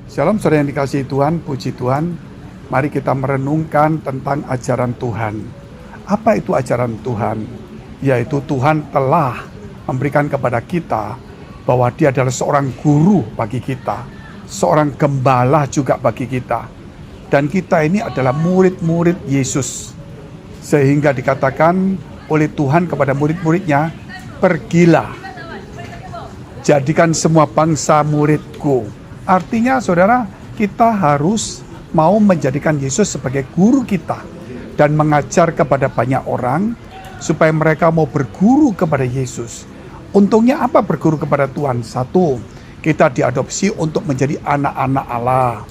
Shalom saudara yang dikasihi Tuhan, puji Tuhan. Mari kita merenungkan tentang ajaran Tuhan. Apa itu ajaran Tuhan? Yaitu Tuhan telah memberikan kepada kita bahwa Dia adalah seorang guru bagi kita, seorang gembala juga bagi kita. Dan kita ini adalah murid-murid Yesus. Sehingga dikatakan oleh Tuhan kepada murid-muridnya, pergilah, jadikan semua bangsa muridku. Artinya saudara, kita harus mau menjadikan Yesus sebagai guru kita dan mengajar kepada banyak orang supaya mereka mau berguru kepada Yesus. Untungnya apa berguru kepada Tuhan? Satu, kita diadopsi untuk menjadi anak-anak Allah.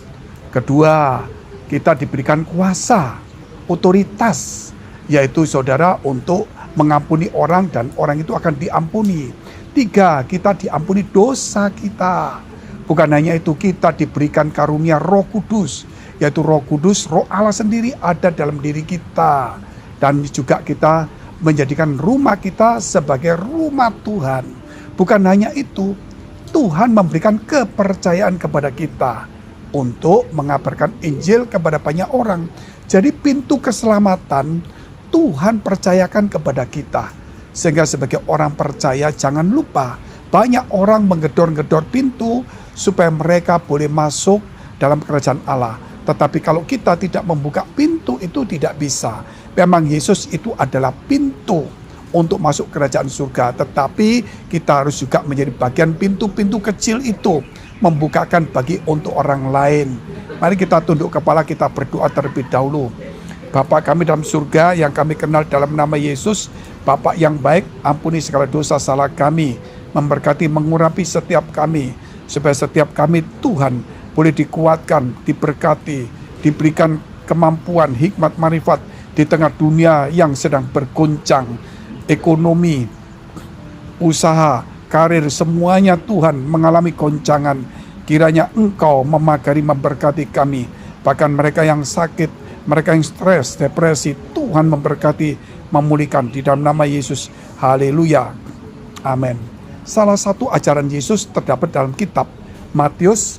Kedua, kita diberikan kuasa, otoritas, yaitu saudara untuk mengampuni orang dan orang itu akan diampuni. Tiga, kita diampuni dosa kita. Bukan hanya itu, kita diberikan karunia Roh Kudus, yaitu Roh Kudus, Roh Allah sendiri ada dalam diri kita. Dan juga kita menjadikan rumah kita sebagai rumah Tuhan. Bukan hanya itu, Tuhan memberikan kepercayaan kepada kita untuk mengabarkan Injil kepada banyak orang. Jadi pintu keselamatan Tuhan percayakan kepada kita. Sehingga sebagai orang percaya jangan lupa, banyak orang menggedor-gedor pintu supaya mereka boleh masuk dalam kerajaan Allah. Tetapi kalau kita tidak membuka pintu itu tidak bisa. Memang Yesus itu adalah pintu untuk masuk kerajaan surga. Tetapi kita harus juga menjadi bagian pintu-pintu kecil itu, membukakan bagi untuk orang lain. Mari kita tunduk kepala, kita berdoa terlebih dahulu. Bapa kami dalam surga yang kami kenal dalam nama Yesus, Bapa yang baik, ampuni segala dosa salah kami, memberkati mengurapi setiap kami, supaya setiap kami Tuhan boleh dikuatkan, diberkati, diberikan kemampuan, hikmat, marifat di tengah dunia yang sedang bergoncang, ekonomi, usaha, karir, semuanya Tuhan mengalami goncangan. Kiranya Engkau memagari, memberkati kami, bahkan mereka yang sakit, mereka yang stres, depresi, Tuhan memberkati, memulihkan di dalam nama Yesus. Haleluya. Amin. Salah satu ajaran Yesus terdapat dalam kitab Matius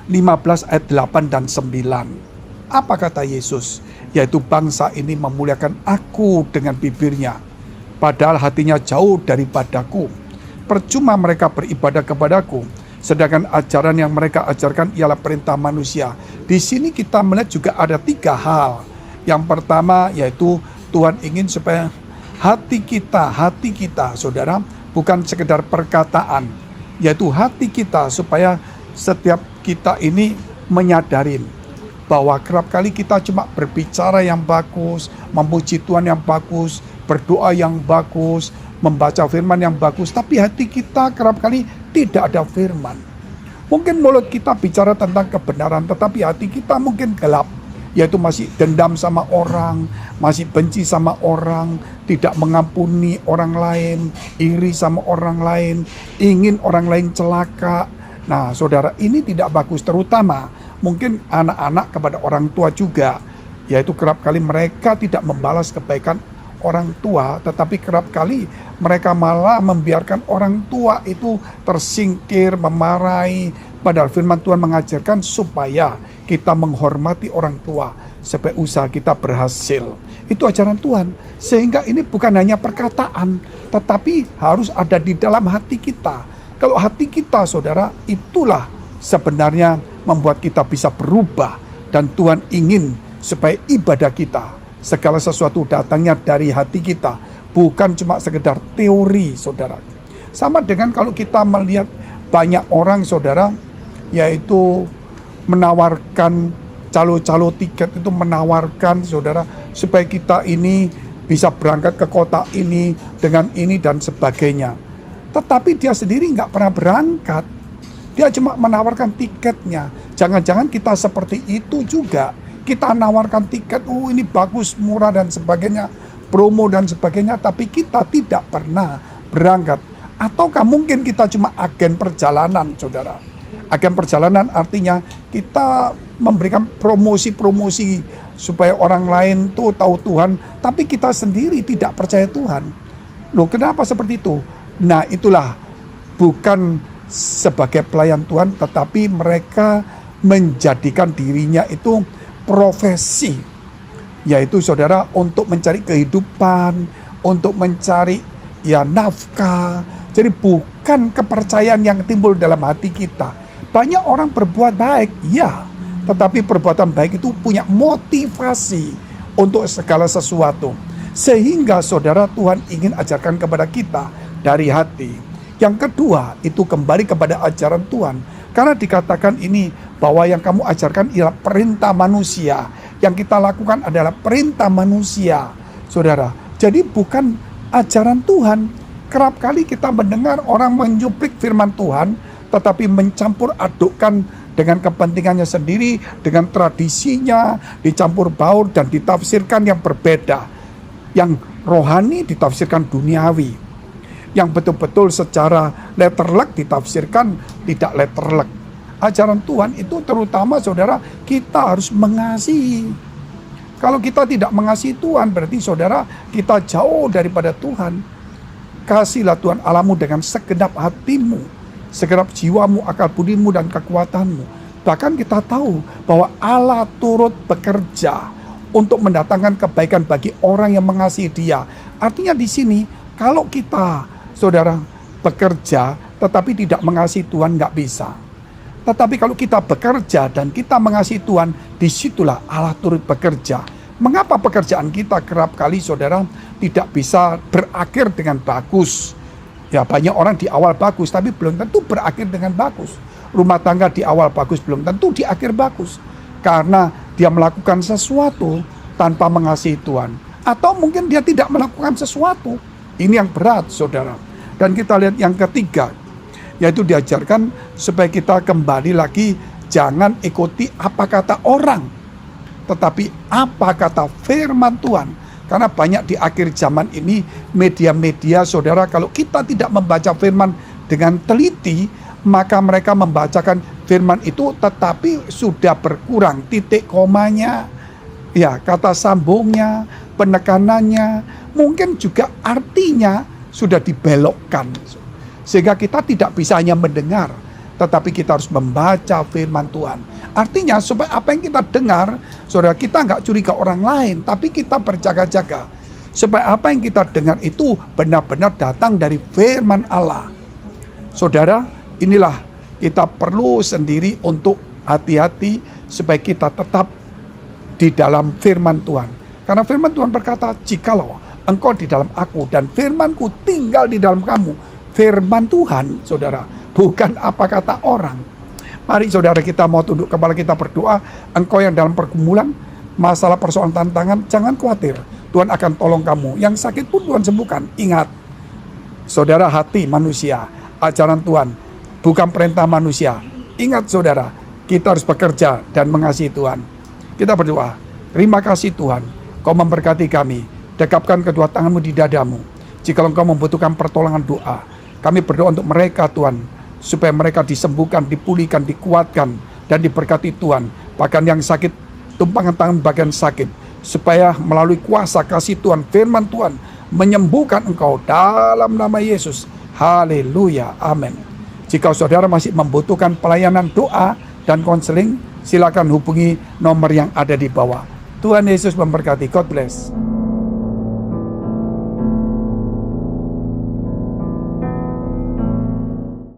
15 ayat 8 dan 9. Apa kata Yesus? Yaitu bangsa ini memuliakan aku dengan bibirnya, padahal hatinya jauh daripadaku. Percuma mereka beribadah kepadaku, sedangkan ajaran yang mereka ajarkan ialah perintah manusia. Di sini kita melihat juga ada 3 hal. Yang pertama yaitu Tuhan ingin supaya hati kita saudara, bukan sekedar perkataan, yaitu hati kita, supaya setiap kita ini menyadarin bahwa kerap kali kita cuma berbicara yang bagus, memuji Tuhan yang bagus, berdoa yang bagus, membaca firman yang bagus, tapi hati kita kerap kali tidak ada firman. Mungkin mulut kita bicara tentang kebenaran, tetapi hati kita mungkin gelap, yaitu masih dendam sama orang, masih benci sama orang, tidak mengampuni orang lain, iri sama orang lain, ingin orang lain celaka. Nah saudara, ini tidak bagus, terutama mungkin anak-anak kepada orang tua juga, yaitu kerap kali mereka tidak membalas kebaikan orang tua, tetapi kerap kali mereka malah membiarkan orang tua itu tersingkir, memarahi. Padahal firman Tuhan mengajarkan supaya kita menghormati orang tua, supaya usaha kita berhasil. Itu ajaran Tuhan. Sehingga ini bukan hanya perkataan, tetapi harus ada di dalam hati kita. Kalau hati kita saudara, itulah sebenarnya membuat kita bisa berubah. Dan Tuhan ingin supaya ibadah kita, segala sesuatu datangnya dari hati kita, bukan cuma sekedar teori saudara. Sama dengan kalau kita melihat banyak orang saudara, yaitu menawarkan calo-calo tiket, itu menawarkan saudara supaya kita ini bisa berangkat ke kota ini dengan ini dan sebagainya. Tetapi dia sendiri nggak pernah berangkat, dia cuma menawarkan tiketnya. Jangan-jangan kita seperti itu juga, kita nawarkan tiket, ini bagus, murah dan sebagainya, promo dan sebagainya, tapi kita tidak pernah berangkat. Ataukah mungkin kita cuma agen perjalanan saudara? Agen perjalanan artinya kita memberikan promosi-promosi supaya orang lain tuh tahu Tuhan, tapi kita sendiri tidak percaya Tuhan. Loh, kenapa seperti itu? Nah, itulah bukan sebagai pelayan Tuhan, tetapi mereka menjadikan dirinya itu profesi, yaitu saudara untuk mencari kehidupan, untuk mencari nafkah. Jadi bukan kepercayaan yang timbul dalam hati kita. Banyak orang berbuat baik, ya, tetapi perbuatan baik itu punya motivasi untuk segala sesuatu. Sehingga saudara, Tuhan ingin ajarkan kepada kita dari hati. Yang kedua, itu kembali kepada ajaran Tuhan. Karena dikatakan ini bahwa yang kamu ajarkan ialah perintah manusia. Yang kita lakukan adalah perintah manusia, saudara. Jadi bukan ajaran Tuhan. Kerap kali kita mendengar orang menyuplik firman Tuhan, tetapi mencampur adukkan dengan kepentingannya sendiri, dengan tradisinya, dicampur baur dan ditafsirkan yang berbeda. Yang rohani ditafsirkan duniawi. Yang betul-betul secara letterlek ditafsirkan tidak letterlek. Ajaran Tuhan itu terutama saudara, kita harus mengasihi. Kalau kita tidak mengasihi Tuhan, berarti saudara, kita jauh daripada Tuhan. Kasihlah Tuhan Allahmu dengan segenap hatimu, segenap jiwamu, akal budimu, dan kekuatanmu. Bahkan kita tahu bahwa Allah turut bekerja untuk mendatangkan kebaikan bagi orang yang mengasihi Dia. Artinya di sini, kalau kita, saudara, bekerja tetapi tidak mengasihi Tuhan, nggak bisa. Tetapi kalau kita bekerja dan kita mengasihi Tuhan, disitulah Allah turut bekerja. Mengapa pekerjaan kita kerap kali, saudara, tidak bisa berakhir dengan bagus? Ya, banyak orang di awal bagus, tapi belum tentu berakhir dengan bagus. Rumah tangga di awal bagus, belum tentu di akhir bagus. Karena dia melakukan sesuatu tanpa mengasihi Tuhan. Atau mungkin dia tidak melakukan sesuatu. Ini yang berat, saudara. Dan kita lihat yang ketiga, yaitu diajarkan supaya kita kembali lagi, jangan ikuti apa kata orang, tetapi apa kata firman Tuhan. Karena banyak di akhir zaman ini media-media, saudara, kalau kita tidak membaca firman dengan teliti, maka mereka membacakan firman itu tetapi sudah berkurang titik komanya, ya, kata sambungnya, penekanannya, mungkin juga artinya sudah dibelokkan. Sehingga kita tidak bisa hanya mendengar, tetapi kita harus membaca firman Tuhan. Artinya supaya apa yang kita dengar, saudara, kita nggak curiga orang lain, tapi kita berjaga-jaga. Supaya apa yang kita dengar itu benar-benar datang dari firman Allah. Saudara, inilah kita perlu sendiri untuk hati-hati supaya kita tetap di dalam firman Tuhan. Karena firman Tuhan berkata, jikalau engkau di dalam aku dan firmanku tinggal di dalam kamu. Firman Tuhan, saudara, bukan apa kata orang. Mari saudara, kita mau tunduk kepala kita berdoa. Engkau yang dalam pergumulan, masalah, persoalan, tantangan, jangan khawatir. Tuhan akan tolong kamu. Yang sakit pun Tuhan sembuhkan. Ingat, saudara, hati manusia, ajaran Tuhan, bukan perintah manusia. Ingat saudara, kita harus bekerja dan mengasihi Tuhan. Kita berdoa. Terima kasih Tuhan, Kau memberkati kami. Dekapkan kedua tanganmu di dadamu. Jika engkau membutuhkan pertolongan doa, kami berdoa untuk mereka Tuhan, supaya mereka disembuhkan, dipulihkan, dikuatkan, dan diberkati Tuhan. Bahkan yang sakit, tumpangan tangan bagian sakit, supaya melalui kuasa kasih Tuhan, firman Tuhan, menyembuhkan engkau dalam nama Yesus. Haleluya, amin. Jika saudara masih membutuhkan pelayanan doa dan konseling, silakan hubungi nomor yang ada di bawah. Tuhan Yesus memberkati. God bless.